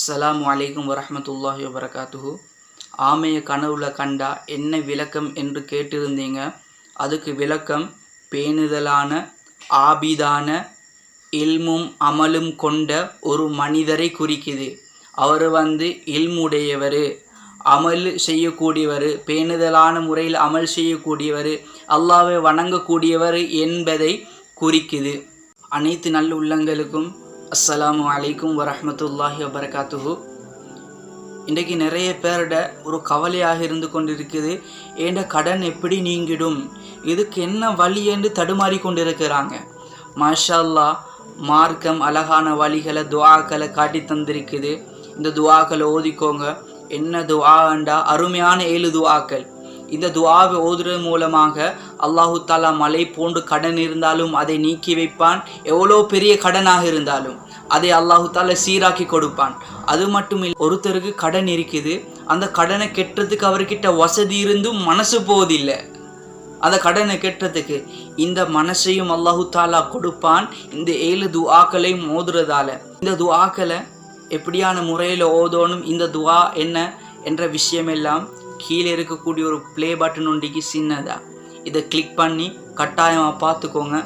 அஸ்ஸலாமு அலைக்கும் வரஹ்மத்துல்லாஹி வபரகாத்துஹு. ஆமையை கனவுல கண்டா என்ன விளக்கம் என்று கேட்டிருந்தீங்க. அதுக்கு விளக்கம் பேணுதலான ஆபிதான இல்மும் அமலும் கொண்ட ஒரு மனிதரை குறிக்குது. அவர் இல்முடையவர், அமல் செய்யக்கூடியவர், பேணுதலான முறையில் அமல் செய்யக்கூடியவர், அல்லாஹ்வை வணங்கக்கூடியவர் என்பதை குறிக்குது. அனைத்து நல்ல உள்ளங்களுக்கும் அஸ்ஸலாமு அலைக்கும் வரஹ்மத்துல்லாஹி வபரகாத்துஹு. இன்றைக்கு நிறைய பேரோட ஒரு கவலையாக இருந்து கொண்டிருக்குது, ஏண்ட கடன் எப்படி நீங்கிடும், இதுக்கு என்ன வழி என்று தடுமாறி கொண்டிருக்கிறாங்க. மாஷா அல்லாஹ், மார்க்கம் அழகான வழிகளை துஆக்களை காட்டி தந்திருக்குது. இந்த துஆக்களை ஓதிக்கோங்க. என்ன துஆண்டா அருமையான 7 துஆக்கள். இந்த துஆவை ஓதுறது மூலமாக அல்லாஹு தாலா மலை போன்று கடன் இருந்தாலும் அதை நீக்கி வைப்பான். எவ்வளோ பெரிய கடனாக இருந்தாலும் அதை அல்லாஹு தாலா சீராக்கி கொடுப்பான். அது மட்டும் இல்லை, ஒருத்தருக்கு கடன் இருக்குது, அந்த கடனை கெட்டுறதுக்கு அவர்கிட்ட வசதி இருந்தும் மனசு போவதில்லை. அந்த கடனை கெட்டுறதுக்கு இந்த மனசையும் அல்லாஹு தாலா கொடுப்பான் இந்த 7 துஆக்களையும் ஓதுறதால. இந்த துஆக்களை எப்படியான முறையில் ஓதணும், இந்த துஆ என்ன என்ற விஷயமெல்லாம் கீழே இருக்கக்கூடிய ஒரு ப்ளே பட்டன் ஒன்றைக்கு சின்னதா இதை கிளிக் பண்ணி கட்டாயமாக பார்த்துக்கோங்க.